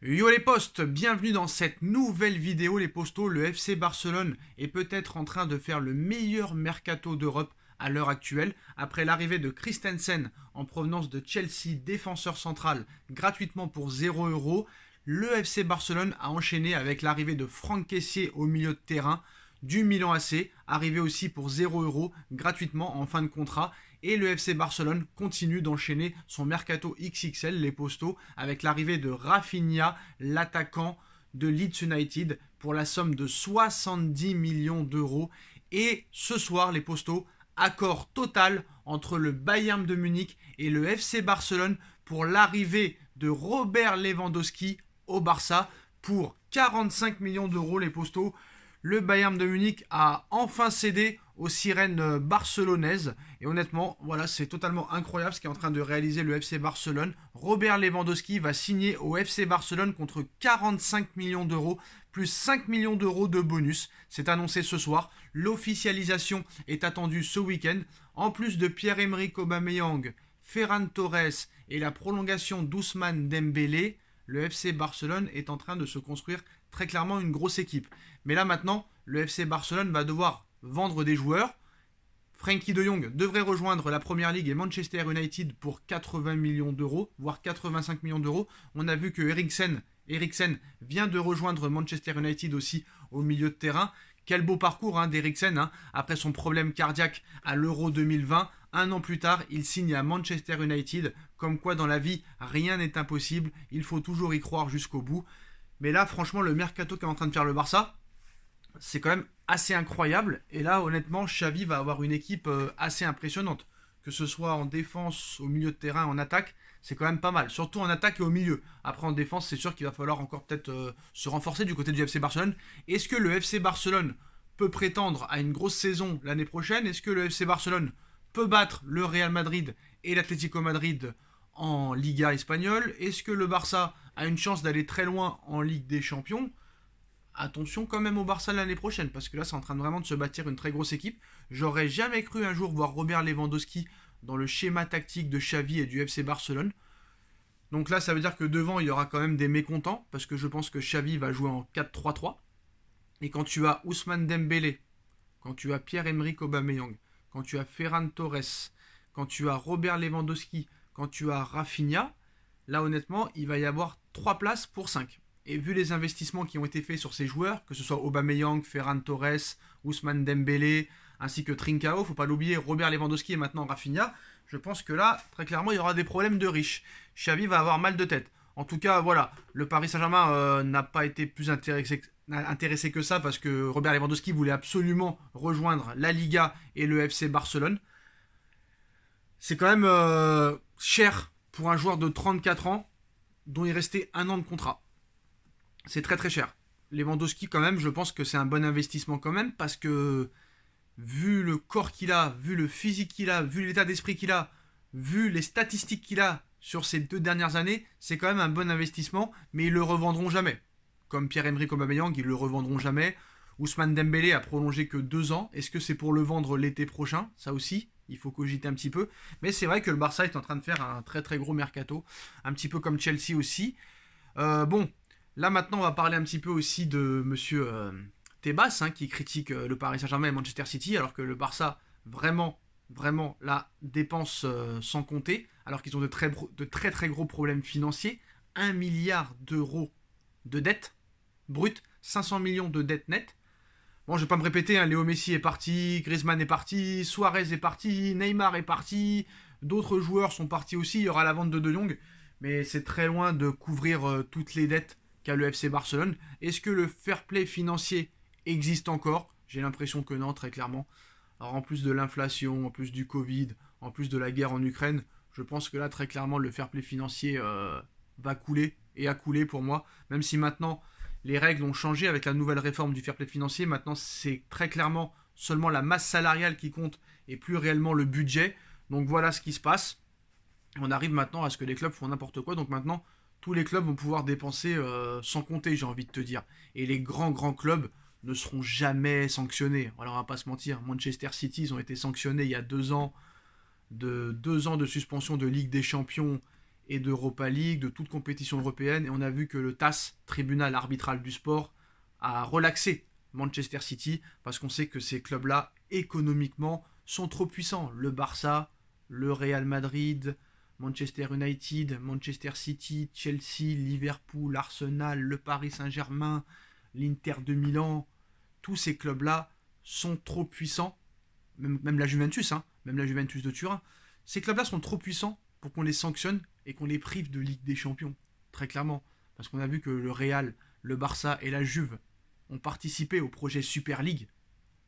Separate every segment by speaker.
Speaker 1: Yo les postes, bienvenue dans cette nouvelle vidéo les postos. Le FC Barcelone est peut-être en train de faire le meilleur mercato d'Europe à l'heure actuelle. Après l'arrivée de Christensen en provenance de Chelsea, défenseur central, gratuitement pour 0 €, le FC Barcelone a enchaîné avec l'arrivée de Franck Kessié au milieu de terrain, du Milan AC, arrivé aussi pour 0 € gratuitement en fin de contrat. Et le FC Barcelone continue d'enchaîner son mercato XXL, les postos, avec l'arrivée de Rafinha, l'attaquant de Leeds United, pour la somme de 70 millions d'euros. Et ce soir, les postos, accord total entre le Bayern de Munich et le FC Barcelone pour l'arrivée de Robert Lewandowski au Barça pour 45 millions d'euros, les postos. Le Bayern de Munich a enfin cédé aux sirènes barcelonaises. Et honnêtement, voilà, c'est totalement incroyable ce qu'est en train de réaliser le FC Barcelone. Robert Lewandowski va signer au FC Barcelone contre 45 millions d'euros, plus 5 millions d'euros de bonus. C'est annoncé ce soir. L'officialisation est attendue ce week-end. En plus de Pierre-Emerick Aubameyang, Ferran Torres et la prolongation d'Ousmane Dembélé, le FC Barcelone est en train de se construire très clairement une grosse équipe. Mais là maintenant, le FC Barcelone va devoir vendre des joueurs. Frenkie de Jong devrait rejoindre la Première Ligue et Manchester United pour 80 millions d'euros, voire 85 millions d'euros. On a vu que Eriksen vient de rejoindre Manchester United aussi au milieu de terrain. Quel beau parcours d'Eriksen, après son problème cardiaque à l'Euro 2020. Un an plus tard, il signe à Manchester United. Comme quoi, dans la vie, rien n'est impossible. Il faut toujours y croire jusqu'au bout. Mais là, franchement, le mercato qu'est en train de faire le Barça, c'est quand même assez incroyable. Et là, honnêtement, Xavi va avoir une équipe assez impressionnante. Que ce soit en défense, au milieu de terrain, en attaque, c'est quand même pas mal. Surtout en attaque et au milieu. Après, en défense, c'est sûr qu'il va falloir encore peut-être se renforcer du côté du FC Barcelone. Est-ce que le FC Barcelone peut prétendre à une grosse saison l'année prochaine? Est-ce que le FC Barcelone peut battre le Real Madrid et l'Atlético Madrid en Liga espagnole? Est-ce que le Barça a une chance d'aller très loin en Ligue des Champions? Attention quand même au Barça l'année prochaine, parce que là c'est en train de vraiment de se bâtir une très grosse équipe. J'aurais jamais cru un jour voir Robert Lewandowski dans le schéma tactique de Xavi et du FC Barcelone. Donc là ça veut dire que devant il y aura quand même des mécontents, parce que je pense que Xavi va jouer en 4-3-3. Et quand tu as Ousmane Dembélé, quand tu as Pierre-Emerick Aubameyang, quand tu as Ferran Torres, quand tu as Robert Lewandowski, quand tu as Rafinha, là honnêtement il va y avoir 3 places pour 5. Et vu les investissements qui ont été faits sur ces joueurs, que ce soit Aubameyang, Ferran Torres, Ousmane Dembélé, ainsi que Trincao, faut pas l'oublier, Robert Lewandowski et maintenant Rafinha, je pense que là, très clairement, il y aura des problèmes de riches. Xavi va avoir mal de tête. En tout cas, voilà, le Paris Saint-Germain n'a pas été plus intéressé que ça, parce que Robert Lewandowski voulait absolument rejoindre la Liga et le FC Barcelone. C'est quand même cher pour un joueur de 34 ans, dont il restait 1 an de contrat. C'est très très cher. Lewandowski quand même, je pense que c'est un bon investissement quand même, parce que vu le corps qu'il a, vu le physique qu'il a, vu l'état d'esprit qu'il a, vu les statistiques qu'il a sur ces 2 dernières années, c'est quand même un bon investissement, mais ils le revendront jamais. Comme Pierre-Emerick Aubameyang, ils le revendront jamais. Ousmane Dembélé a prolongé que 2 ans. Est-ce que c'est pour le vendre l'été prochain? Ça aussi, il faut cogiter un petit peu. Mais c'est vrai que le Barça est en train de faire un très très gros mercato, un petit peu comme Chelsea aussi. Bon, là maintenant on va parler un petit peu aussi de monsieur Tebas, qui critique le Paris Saint-Germain et Manchester City, alors que le Barça vraiment là dépense sans compter, alors qu'ils ont de très très gros problèmes financiers. 1 milliard d'euros de dettes brutes, 500 millions de dettes nettes. Bon, je vais pas me répéter, Léo Messi est parti, Griezmann est parti, Suarez est parti, Neymar est parti, d'autres joueurs sont partis aussi, il y aura la vente de Jong, mais c'est très loin de couvrir toutes les dettes qu'a le FC Barcelone. Est-ce que le fair play financier existe encore? J'ai l'impression que non, très clairement. Alors en plus de l'inflation, en plus du Covid, en plus de la guerre en Ukraine, je pense que là, très clairement, le fair play financier va couler et a coulé pour moi. Même si maintenant, les règles ont changé avec la nouvelle réforme du fair play financier. Maintenant, c'est très clairement seulement la masse salariale qui compte et plus réellement le budget. Donc voilà ce qui se passe. On arrive maintenant à ce que les clubs font n'importe quoi. Donc maintenant, tous les clubs vont pouvoir dépenser sans compter, j'ai envie de te dire. Et les grands clubs ne seront jamais sanctionnés. Alors on va pas se mentir, Manchester City, ils ont été sanctionnés il y a 2 ans de 2 ans de suspension de Ligue des Champions et d'Europa League, de toute compétition européenne. Et on a vu que le TAS, tribunal arbitral du sport, a relaxé Manchester City parce qu'on sait que ces clubs-là, économiquement, sont trop puissants. Le Barça, le Real Madrid, Manchester United, Manchester City, Chelsea, Liverpool, Arsenal, le Paris Saint-Germain, l'Inter de Milan, tous ces clubs-là sont trop puissants, même la Juventus, même la Juventus de Turin. Ces clubs-là sont trop puissants pour qu'on les sanctionne et qu'on les prive de Ligue des Champions, très clairement. Parce qu'on a vu que le Real, le Barça et la Juve ont participé au projet Super League.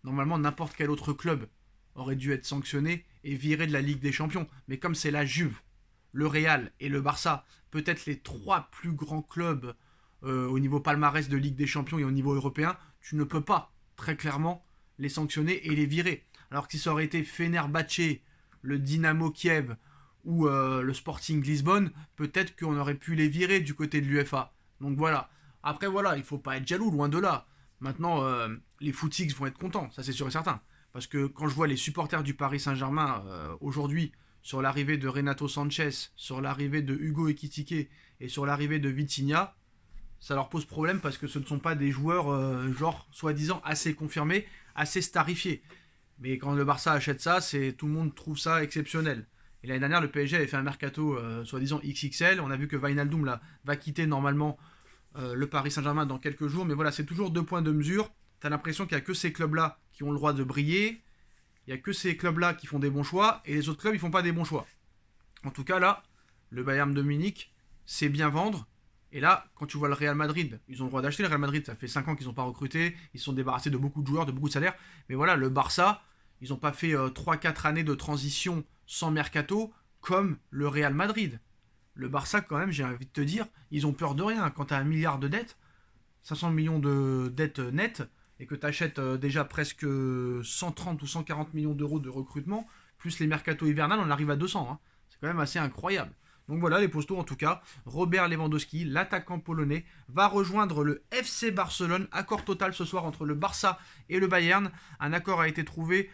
Speaker 1: Normalement, n'importe quel autre club aurait dû être sanctionné et viré de la Ligue des Champions. Mais comme c'est la Juve, le Real et le Barça, peut-être les 3 plus grands clubs au niveau palmarès de Ligue des Champions et au niveau européen, tu ne peux pas, très clairement, les sanctionner et les virer. Alors que si ça aurait été Fenerbahçe, le Dynamo Kiev ou le Sporting Lisbonne, peut-être qu'on aurait pu les virer du côté de l'UEFA. Donc voilà. Après voilà, il ne faut pas être jaloux, loin de là. Maintenant, les footix vont être contents, ça c'est sûr et certain. Parce que quand je vois les supporters du Paris Saint-Germain aujourd'hui, sur l'arrivée de Renato Sanchez, sur l'arrivée de Hugo Ekitike et sur l'arrivée de Vitinha, ça leur pose problème parce que ce ne sont pas des joueurs genre soi-disant assez confirmés, assez starifiés. Mais quand le Barça achète ça, tout le monde trouve ça exceptionnel. Et l'année dernière, le PSG avait fait un mercato soi-disant XXL. On a vu que Wijnaldum là, va quitter normalement le Paris Saint-Germain dans quelques jours. Mais voilà, c'est toujours 2 points de mesure. Tu as l'impression qu'il n'y a que ces clubs-là qui ont le droit de briller. Il n'y a que ces clubs-là qui font des bons choix. Et les autres clubs, ils ne font pas des bons choix. En tout cas, là, le Bayern de Munich sait bien vendre. Et là, quand tu vois le Real Madrid, ils ont le droit d'acheter. Le Real Madrid, ça fait 5 ans qu'ils n'ont pas recruté. Ils se sont débarrassés de beaucoup de joueurs, de beaucoup de salaires. Mais voilà, le Barça, ils n'ont pas fait 3-4 années de transition sans mercato comme le Real Madrid. Le Barça, quand même, j'ai envie de te dire, ils ont peur de rien. Quand tu as 1 milliard de dettes, 500 millions de dettes nettes, et que tu achètes déjà presque 130 ou 140 millions d'euros de recrutement, plus les mercatos hivernales, on arrive à 200. C'est quand même assez incroyable. Donc voilà les postos en tout cas. Robert Lewandowski, l'attaquant polonais, va rejoindre le FC Barcelone. Accord total ce soir entre le Barça et le Bayern. Un accord a été trouvé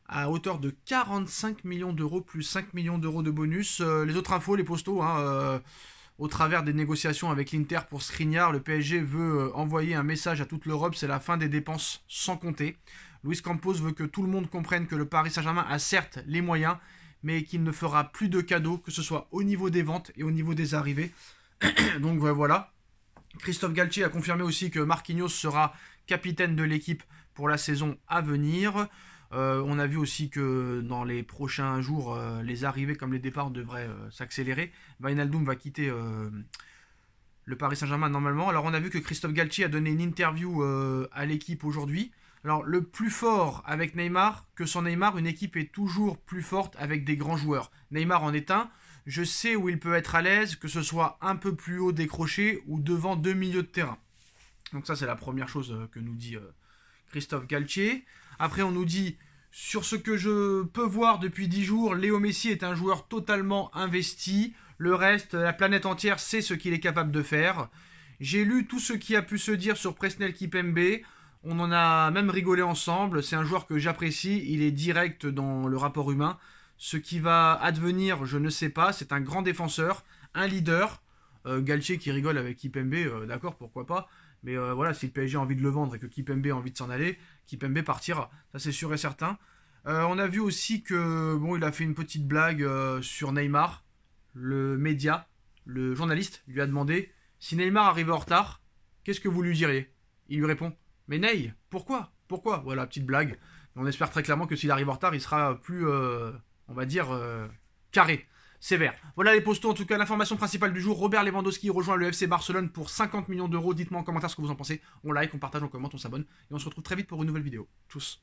Speaker 1: à hauteur de 45 millions d'euros plus 5 millions d'euros de bonus. Les autres infos, les postos, au travers des négociations avec l'Inter pour Skriniar, le PSG veut envoyer un message à toute l'Europe, c'est la fin des dépenses sans compter. Luis Campos veut que tout le monde comprenne que le Paris Saint-Germain a certes les moyens, mais qu'il ne fera plus de cadeaux, que ce soit au niveau des ventes et au niveau des arrivées. Donc voilà. Christophe Galtier a confirmé aussi que Marquinhos sera capitaine de l'équipe pour la saison à venir. On a vu aussi que dans les prochains jours, les arrivées comme les départs devraient s'accélérer. Wijnaldum va quitter le Paris Saint-Germain normalement. Alors on a vu que Christophe Galtier a donné une interview à l'équipe aujourd'hui. Alors le plus fort avec Neymar, que sans Neymar, une équipe est toujours plus forte avec des grands joueurs. Neymar en est un. Je sais où il peut être à l'aise, que ce soit un peu plus haut décroché ou devant 2 milieux de terrain. Donc ça c'est la première chose que nous dit Christophe Galtier. Après on nous dit, sur ce que je peux voir depuis 10 jours, Léo Messi est un joueur totalement investi. Le reste, la planète entière sait ce qu'il est capable de faire. J'ai lu tout ce qui a pu se dire sur Presnel Kimpembe. On en a même rigolé ensemble. C'est un joueur que j'apprécie. Il est direct dans le rapport humain. Ce qui va advenir, je ne sais pas. C'est un grand défenseur, un leader. Galtier qui rigole avec Kimpembe, d'accord, pourquoi pas. Mais voilà, si le PSG a envie de le vendre et que Kimpembe a envie de s'en aller, Kimpembe partira. Ça, c'est sûr et certain. On a vu aussi que il a fait une petite blague sur Neymar. Le média, le journaliste, lui a demandé si Neymar arrivait en retard, qu'est-ce que vous lui diriez? Il lui répond: mais Ney, pourquoi? Pourquoi? Voilà, petite blague. On espère très clairement que s'il arrive en retard, il sera plus, on va dire, carré, sévère. Voilà les postos, en tout cas, l'information principale du jour. Robert Lewandowski rejoint le FC Barcelone pour 50 millions d'euros. Dites-moi en commentaire ce que vous en pensez. On like, on partage, on commente, on s'abonne. Et on se retrouve très vite pour une nouvelle vidéo. Tchuss.